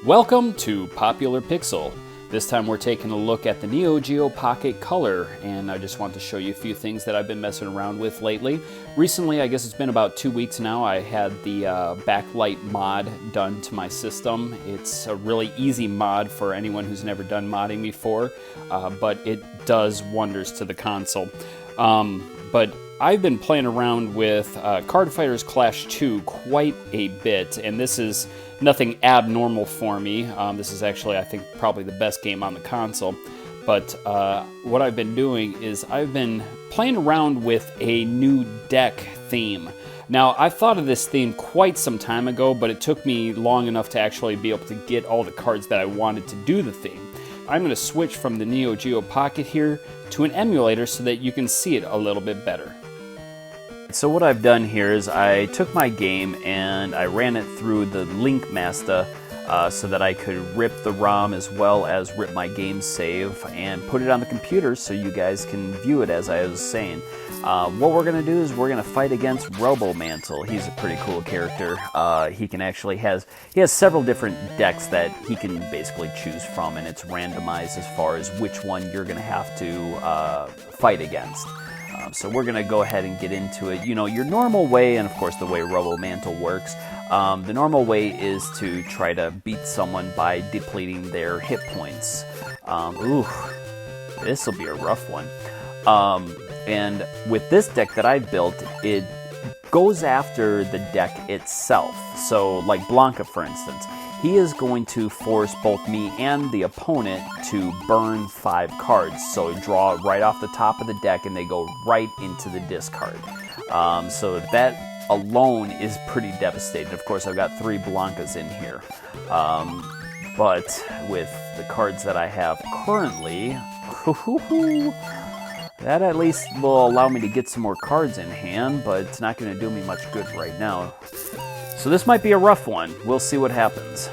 Welcome to Popular Pixel. This time we're taking a look at the Neo-Geo Pocket Color, and I just want to show you a few things that I've been messing around with lately. Recently, I guess it's been about 2 weeks now, I had the backlight mod done to my system. It's a really easy mod for anyone who's never done modding before, but it does wonders to the console. But I've been playing around with Card Fighters Clash 2 quite a bit, and this is nothing abnormal for me. This is actually, I think, probably the best game on the console. But what I've been doing is I've been playing around with a new deck theme. Now, I've thought of this theme quite some time ago, but it took me long enough to actually be able to get all the cards that I wanted to do the theme. I'm going to switch from the Neo-Geo Pocket here to an emulator so that you can see it a little bit better. So what I've done here is I took my game and I ran it through the Link Master so that I could rip the ROM as well as rip my game save and put it on the computer so you guys can view it as I was saying. What we're going to do is we're going to fight against Robomantle. He's a pretty cool character. He has several different decks that he can basically choose from, and it's randomized as far as which one you're going to have to fight against. So we're going to go ahead and get into it. You know, your normal way, and of course the way Robomantle works, the normal way is to try to beat someone by depleting their hit points. Ooh, this will be a rough one. And with this deck that I built, it goes after the deck itself. So like Blanca, for instance, he is going to force both me and the opponent to burn 5 cards. So draw right off the top of the deck and they go right into the discard. So that alone is pretty devastating. Of course, I've got 3 Blancas in here. But with the cards that I have currently, that at least will allow me to get some more cards in hand, but it's not going to do me much good right now. So this might be a rough one. We'll see what happens.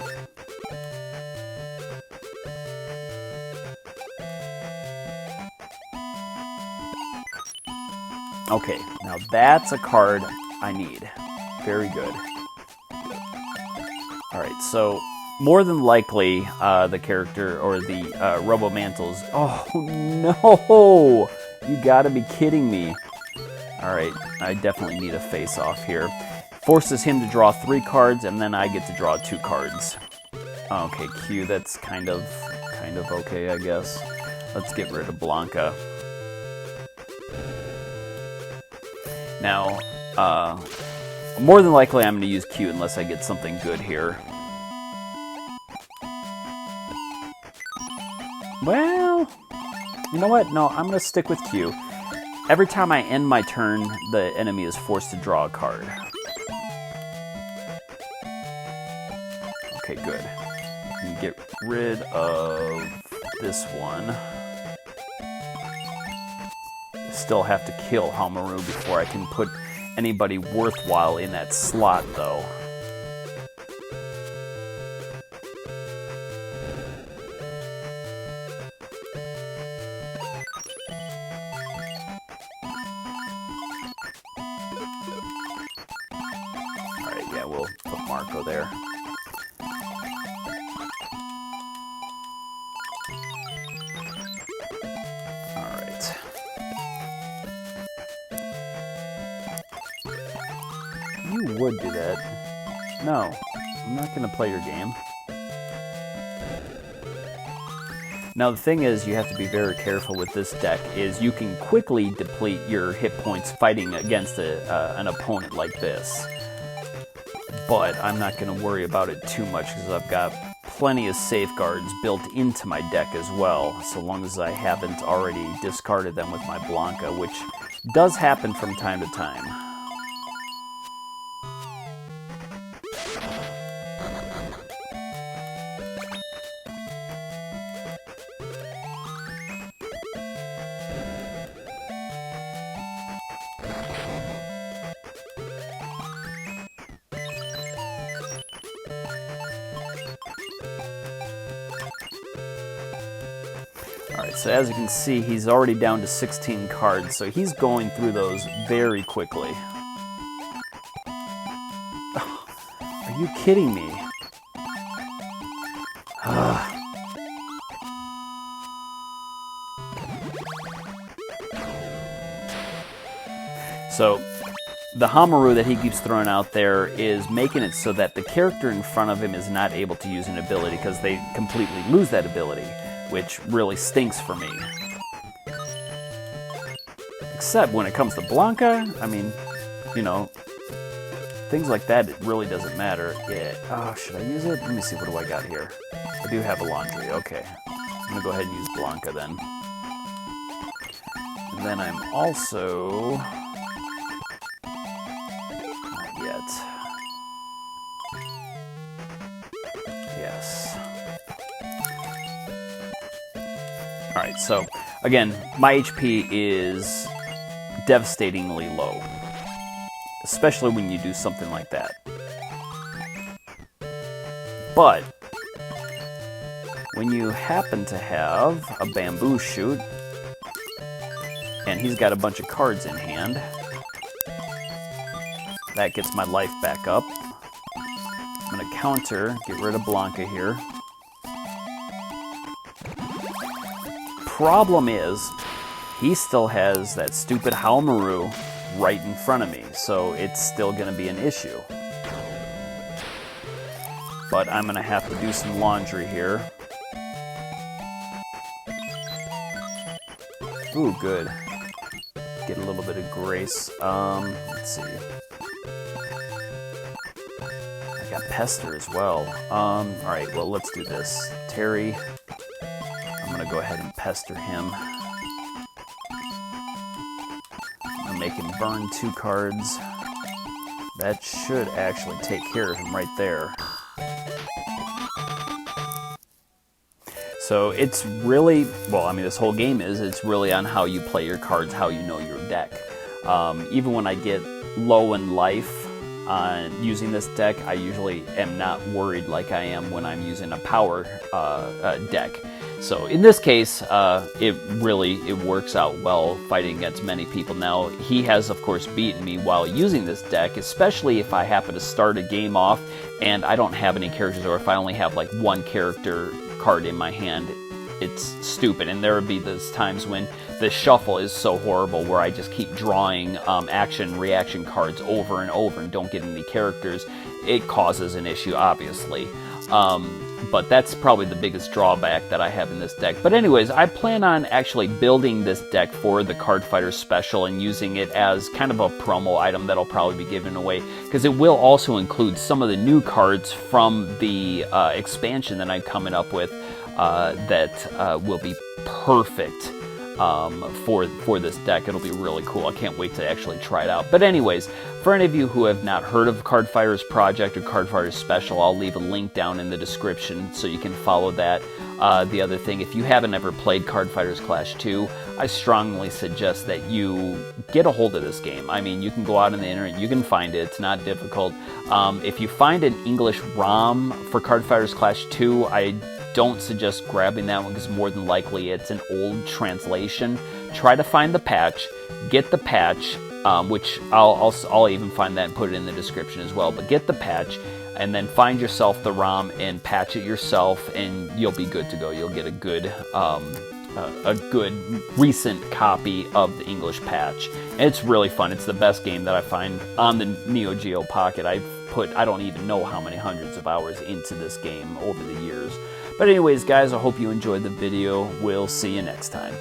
Okay, now that's a card I need. Very good. Alright, so more than likely the character or the Robomantle's... Oh no! You gotta be kidding me. Alright, I definitely need a face-off here. Forces him to draw 3 cards, and then I get to draw 2 cards. Okay, Q, that's kind of okay, I guess. Let's get rid of Blanca. Now, more than likely I'm going to use Q unless I get something good here. Well, you know what? No, I'm going to stick with Q. Every time I end my turn, the enemy is forced to draw a card. Okay, good. And get rid of this one. Still have to kill Hamaru before I can put anybody worthwhile in that slot, though. Alright, yeah, we'll put Marco there. You would do that. No, I'm not going to play your game. Now the thing is, you have to be very careful with this deck, is you can quickly deplete your hit points fighting against an opponent like this. But I'm not going to worry about it too much because I've got plenty of safeguards built into my deck as well, so long as I haven't already discarded them with my Blanca, which does happen from time to time. Alright, so as you can see, he's already down to 16 cards, so he's going through those very quickly. Are you kidding me? So the Hamaru that he keeps throwing out there is making it so that the character in front of him is not able to use an ability because they completely lose that ability, which really stinks for me. Except when it comes to Blanca, I mean, you know, things like that, it really doesn't matter. Yeah. Oh, should I use it? Let me see, what do I got here? I do have a laundry, okay. I'm gonna go ahead and use Blanca then. And then I'm also... not yet. Yes. Alright, so, again, my HP is devastatingly low. Especially when you do something like that. But when you happen to have a bamboo shoot, and he's got a bunch of cards in hand, that gets my life back up. I'm going to counter, get rid of Blanca here. Problem is, he still has that stupid Hamaru right in front of me, so it's still going to be an issue. But I'm going to have to do some laundry here. Ooh, good. Get a little bit of grace. Let's see. I got Pester as well. Alright, well, let's do this. Terry, I'm going to go ahead and pester him. Make him burn 2 cards. That should actually take care of him right there. So it's really, well, I mean, this whole game it's really on how you play your cards, how you know your deck. Even when I get low in life on using this deck, I usually am not worried like I am when I'm using a power deck. So in this case, it works out well fighting against many people. Now, he has, of course, beaten me while using this deck, especially if I happen to start a game off and I don't have any characters, or if I only have like 1 character card in my hand. It's stupid, and there would be those times when the shuffle is so horrible where I just keep drawing action reaction cards over and over and don't get any characters. It causes an issue, obviously. But that's probably the biggest drawback that I have in this deck. But anyways, I plan on actually building this deck for the Card Fighter Special and using it as kind of a promo item that'll probably be given away, because it will also include some of the new cards from the expansion that I'm coming up with that will be perfect for this deck. It'll be really cool. I can't wait to actually try it out. But anyways, for any of you who have not heard of Card Fighters Project or Card Fighters Special, I'll leave a link down in the description so you can follow that. The other thing, if you haven't ever played Card Fighters Clash 2, I strongly suggest that you get a hold of this game. I mean, you can go out on the internet, you can find it, it's not difficult. If you find an English ROM for Card Fighters Clash 2, I don't suggest grabbing that one because more than likely it's an old translation. Try to find the patch, get the patch, which I'll even find that and put it in the description as well. But get the patch, and then find yourself the ROM and patch it yourself, and you'll be good to go. You'll get a good recent copy of the English patch. And it's really fun. It's the best game that I find on the Neo-Geo Pocket. I don't even know how many hundreds of hours into this game over the years. But anyways, guys, I hope you enjoyed the video. We'll see you next time.